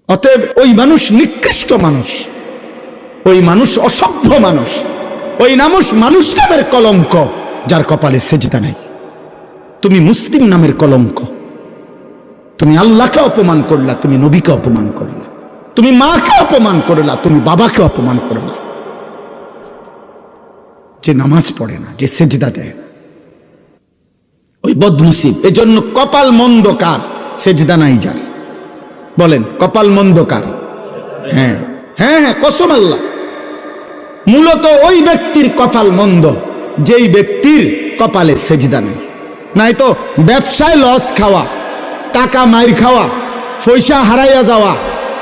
অতএব ওই মানুষ নিকৃষ্ট মানুষ, ওই মানুষ অসভ্য মানুষ, ওই মানুষ নামের কলঙ্ক যার কপালে সেজদা নাই। তুমি মুসলিম নামের কলঙ্ক, তুমি আল্লাহকে অপমান করলা, তুমি নবীকে অপমান করলা, তুমি মাকে অপমান করলা, তুমি বাবাকে অপমান করলা। যে নামাজ পড়ে না, যে সেজদা দেয় না, ওই বদনসিব। এজন্য কপাল মন্দ কার? সেজদা নাই যার। বলেন কপাল মন্দ কার? হ্যাঁ হ্যাঁ হ্যাঁ, কসম আল্লাহ। মূলত ওই ব্যক্তির কপাল মন্দ যেই ব্যক্তির কপালে সেজদা নেই। নাই তো ব্যবসায় লস খাওয়া, টাকা মাইর খাওয়া, পয়সা হারাইয়া যাওয়া,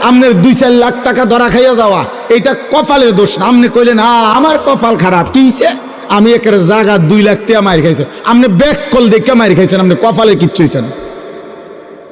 আপনার 2-4 লাখ টাকা ধরা খাইয়া যাওয়া, এটা কপালের দোষ না। আপনি কইলেন আমার কপাল খারাপ, কি হইছে? আমি একের জায়গা 2 লাখ টাকা মাইর খাইছে। আপনি ব্যাক কল দেখে মাইর খাইছেন, আপনি কপালে কিচ্ছু হইছে না।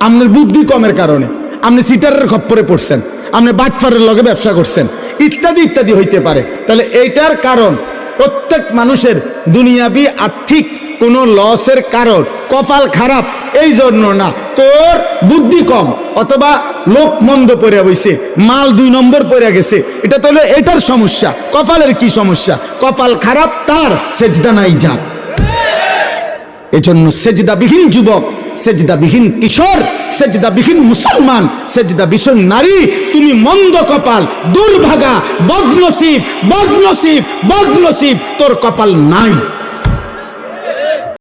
আপনার বুদ্ধি কমের কারণে, আপনি সিটারের খপ্পরে পড়ছেন, আপনি বাটফারের লগে ব্যবসা করছেন, ইত্যাদি ইত্যাদি হইতে পারে। তাহলে এইটার কারণ প্রত্যেক মানুষের দুনিয়াবি আর্থিক কোন লসের কারণ কপাল খারাপ এই জন্য না, তোর বুদ্ধি কম, অথবা লোক মন্দ পড়ে বইছে, মাল 2 নম্বর পড়ে গেছে, এটা তো হলো এটার সমস্যা। কপালের কি সমস্যা? কপাল খারাপ তার, সেজদা নাই যার। এজন্য সেজদাবিহীন যুবক, সেজদাবিহীন কিশোর, সেজদাবিহীন মুসলমান, সেজদাবিহীন নারী, তুমি মন্দ কপাল, দুর্ভাগা, বদনসিব, বদনসিব, বদনসিব, তোর কপাল নাই।